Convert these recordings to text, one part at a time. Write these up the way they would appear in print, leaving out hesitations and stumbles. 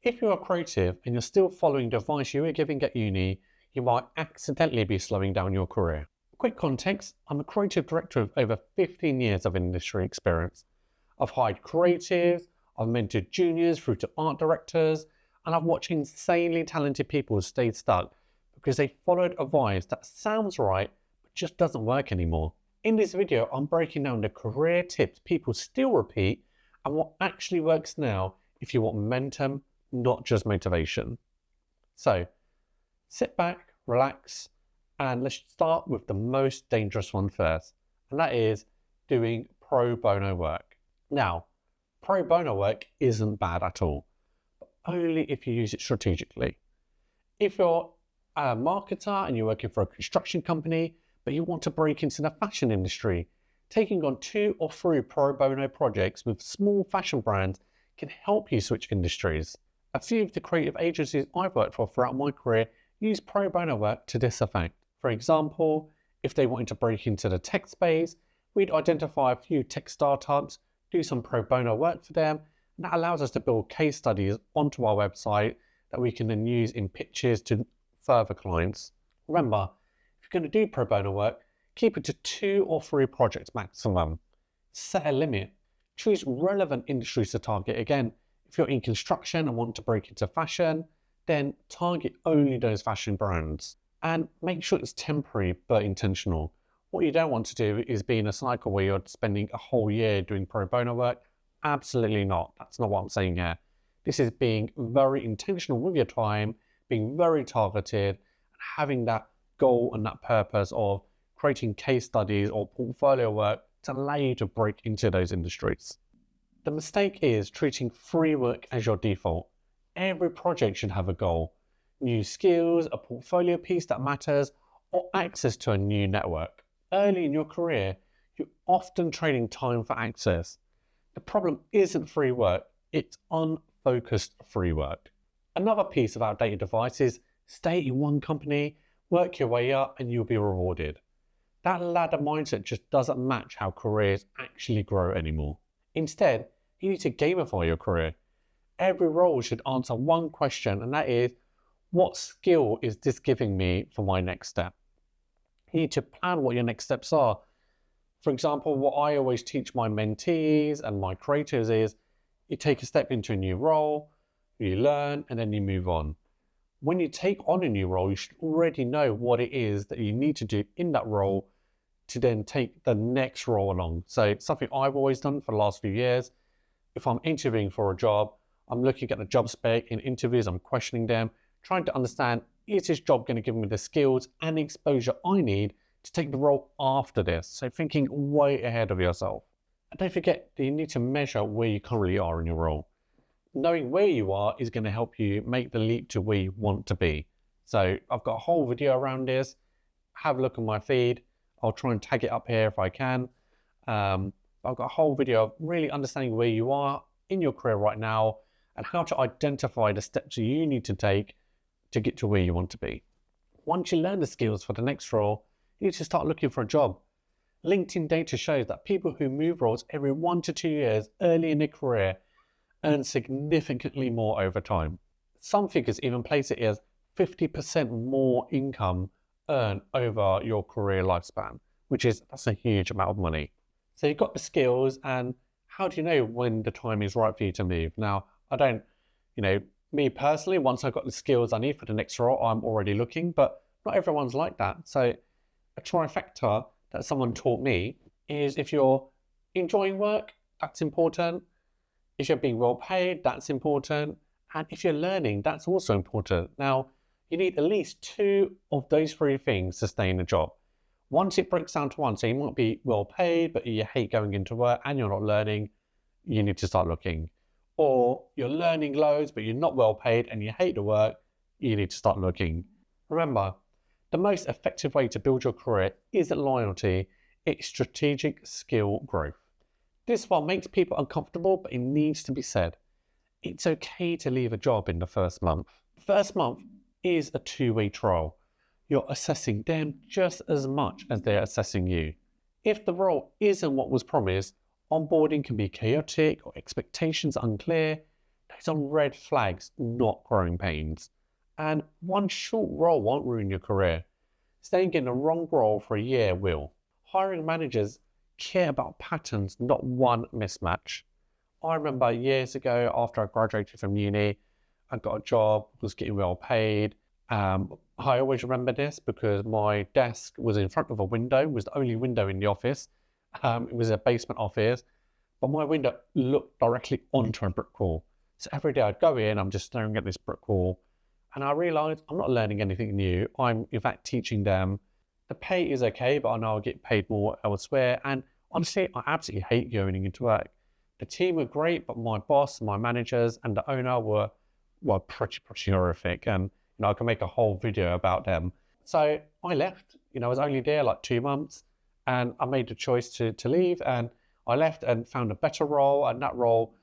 If you are creative and you're still following the advice you were given at uni, you might accidentally be slowing down your career. Quick context, I'm a creative director with over 15 years of industry experience. I've hired creatives, I've mentored juniors through to art directors, and I've watched insanely talented people stay stuck because they followed advice that sounds right but just doesn't work anymore. In this video, I'm breaking down the career tips people still repeat and what actually works now if you want momentum, not just motivation. So, sit back, relax, and let's start with the most dangerous one first, and that is doing pro bono work. Now, pro bono work isn't bad at all, but only if you use it strategically. If you're a marketer and you're working for a construction company, but you want to break into the fashion industry, taking on 2 or 3 pro bono projects with small fashion brands can help you switch industries. A few of the creative agencies I've worked for throughout my career use pro bono work to this effect. For example, if they wanted to break into the tech space, we'd identify a few tech startups, do some pro bono work for them, and that allows us to build case studies onto our website that we can then use in pitches to further clients. Remember, if you're going to do pro bono work, keep it to 2 or 3 projects maximum. Set a limit. Choose relevant industries to target. Again, if you're in construction and want to break into fashion, then target only those fashion brands. And make sure it's temporary but intentional. What you don't want to do is be in a cycle where you're spending a whole year doing pro bono work. Absolutely not. That's not what I'm saying here. This is being very intentional with your time, being very targeted, and having that goal and that purpose of creating case studies or portfolio work to allow you to break into those industries. The mistake is treating free work as your default. Every project should have a goal, new skills, a portfolio piece that matters, or access to a new network. Early in your career, you're often trading time for access. The problem isn't free work, it's unfocused free work. Another piece of outdated advice is stay in one company, work your way up, and you'll be rewarded. That ladder mindset just doesn't match how careers actually grow anymore. Instead, you need to gamify your career. Every role should answer one question, and that is, what skill is this giving me for my next step? You need to plan what your next steps are. For example, what I always teach my mentees and my creators is, you take a step into a new role, you learn, and then you move on. When you take on a new role, you should already know what it is that you need to do in that role to then take the next role along. So it's something I've always done for the last few years. If I'm interviewing for a job, I'm looking at the job spec in interviews, I'm questioning them, trying to understand, is this job going to give me the skills and the exposure I need to take the role after this? So thinking way ahead of yourself. And don't forget that you need to measure where you currently are in your role. Knowing where you are is going to help you make the leap to where you want to be. So I've got a whole video around this. Have a look at my feed. I'll try and tag it up here if I can. I've got a whole video of really understanding where you are in your career right now and how to identify the steps you need to take to get to where you want to be. Once you learn the skills for the next role, you need to start looking for a job. LinkedIn data shows that people who move roles every 1 to 2 years early in their career earn significantly more over time. Some figures even place it as 50% more income earned over your career lifespan, that's a huge amount of money. So you've got the skills, and how do you know when the time is right for you to move? Now, me personally, once I've got the skills I need for the next role, I'm already looking, but not everyone's like that. So a trifecta that someone taught me is, if you're enjoying work, that's important. If you're being well paid, that's important. And if you're learning, that's also important. Now, you need at least 2 of those 3 things to stay in a job. Once it breaks down to 1, so you might be well paid, but you hate going into work and you're not learning, you need to start looking. Or you're learning loads, but you're not well paid and you hate the work, you need to start looking. Remember, the most effective way to build your career isn't loyalty, it's strategic skill growth. This one makes people uncomfortable, but it needs to be said. It's okay to leave a job in the first month. First month is a 2-way trial. You're assessing them just as much as they're assessing you. If the role isn't what was promised, onboarding can be chaotic or expectations unclear, Those are red flags, not growing pains. And one short role won't ruin your career. Staying in the wrong role for a year will. Hiring managers care about patterns, not one mismatch. I remember years ago after I graduated from uni, I got a job, was getting well paid. I always remember this because my desk was in front of a window, was the only window in the office. It was a basement office, but my window looked directly onto a brick wall. So every day I'd go in, I'm just staring at this brick wall, and I realised I'm not learning anything new. I'm in fact teaching them. The pay is okay, but I know I'll get paid more elsewhere. And honestly, I absolutely hate going into work. The team were great, but my boss, my managers, and the owner were pretty horrific. And I can make a whole video about them. So I left. I was only there like 2 months, and I made the choice to leave. And I left and found a better role. And that role,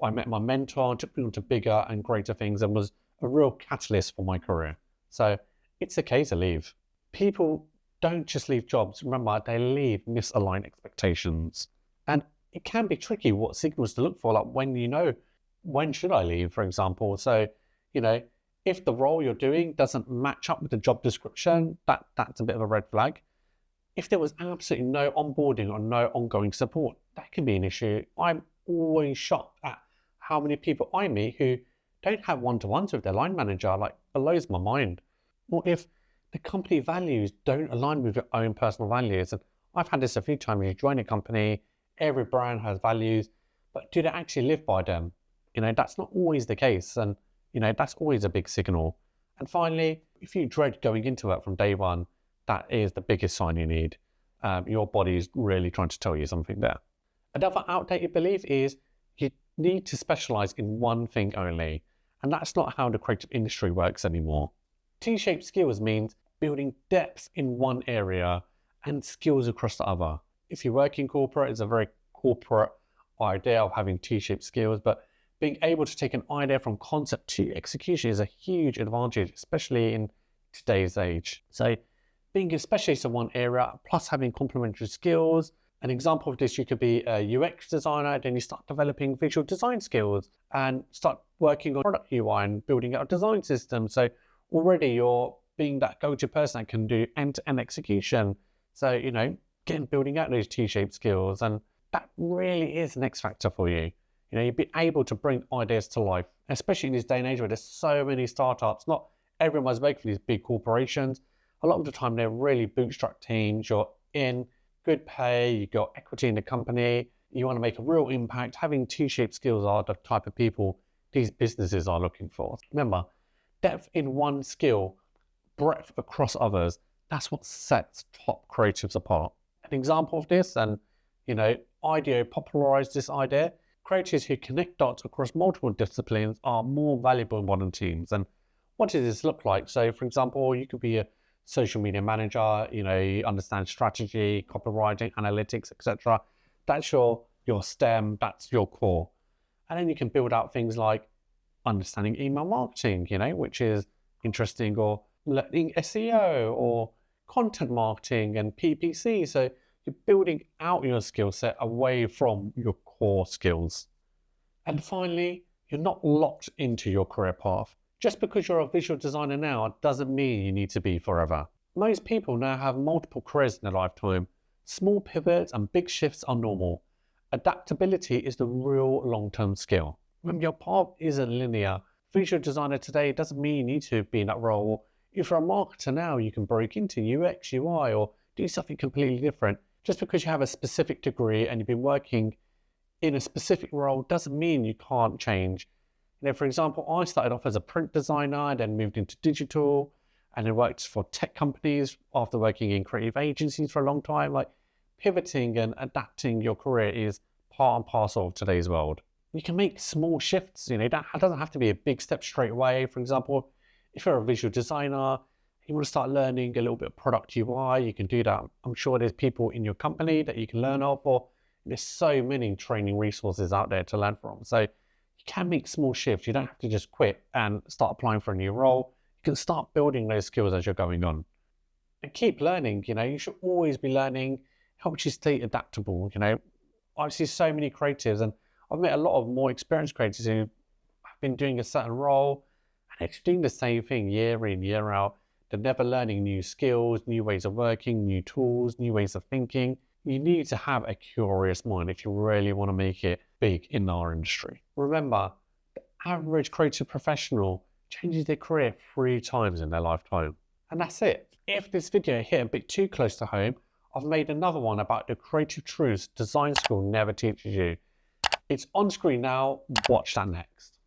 I met my mentor, took me on to bigger and greater things, and was a real catalyst for my career. So it's okay to leave. People don't just leave jobs. Remember, they leave misaligned expectations. And it can be tricky what signals to look for, like when should I leave, for example. So, if the role you're doing doesn't match up with the job description, that's a bit of a red flag. If there was absolutely no onboarding or no ongoing support, that can be an issue. I'm always shocked at how many people I meet who don't have one-to-ones with their line manager. Like, it blows my mind. Or if the company values don't align with your own personal values. And I've had this a few times. You join a company, every brand has values, but do they actually live by them? That's not always the case. And that's always a big signal. And finally, if you dread going into it from day one, that is the biggest sign you need. Your body is really trying to tell you something there. Another outdated belief is you need to specialize in one thing only. And that's not how the creative industry works anymore. T-shaped skills means building depth in one area and skills across the other. If you work in corporate, it's a very corporate idea of having T-shaped skills, but being able to take an idea from concept to execution is a huge advantage, especially in today's age. So being a specialist in one area, plus having complementary skills. An example of this, you could be a UX designer, then you start developing visual design skills and start working on product UI and building out a design system. So already you're being that go-to person that can do end-to-end execution. So, building out those T-shaped skills, and that really is an X factor for you. You'd be able to bring ideas to life, especially in this day and age where there's so many startups. Not everyone's making for these big corporations. A lot of the time, they're really bootstrap teams. You're in good pay, you got equity in the company, you want to make a real impact. Having T-shaped skills are the type of people these businesses are looking for. Remember, depth in one skill, breadth across others, that's what sets top creatives apart. An example of this, and IDEO popularized this idea. Creators who connect dots across multiple disciplines are more valuable in modern teams. And what does this look like? So, for example, you could be a social media manager, you understand strategy, copywriting, analytics, etc. That's your STEM, that's your core. And then you can build out things like understanding email marketing, which is interesting, or learning SEO or content marketing and PPC. So you're building out your skill set away from your core skills. And finally, you're not locked into your career path. Just because you're a visual designer now doesn't mean you need to be forever. Most people now have multiple careers in their lifetime. Small pivots and big shifts are normal. Adaptability is the real long-term skill. When your path isn't linear, visual designer today doesn't mean you need to be in that role. If you're a marketer now, you can break into UX, UI, or do something completely different. Just because you have a specific degree and you've been working in a specific role doesn't mean you can't change. For example, I started off as a print designer, then moved into digital, and then worked for tech companies after working in creative agencies for a long time. Like, pivoting and adapting your career is part and parcel of today's world. You can make small shifts, that doesn't have to be a big step straight away. For example, if you're a visual designer, you want to start learning a little bit of product UI, you can do that. I'm sure there's people in your company that you can learn off, or there's so many training resources out there to learn from. So you can make small shifts. You don't have to just quit and start applying for a new role. You can start building those skills as you're going on. And keep learning, you should always be learning, helps you stay adaptable. I see so many creatives, and I've met a lot of more experienced creatives who have been doing a certain role and it's doing the same thing year in, year out. They're never learning new skills, new ways of working, new tools, new ways of thinking. You need to have a curious mind if you really want to make it big in our industry. Remember, the average creative professional changes their career 3 times in their lifetime. And that's it. If this video hit a bit too close to home, I've made another one about the creative truths design school never teaches you. It's on screen now, watch that next.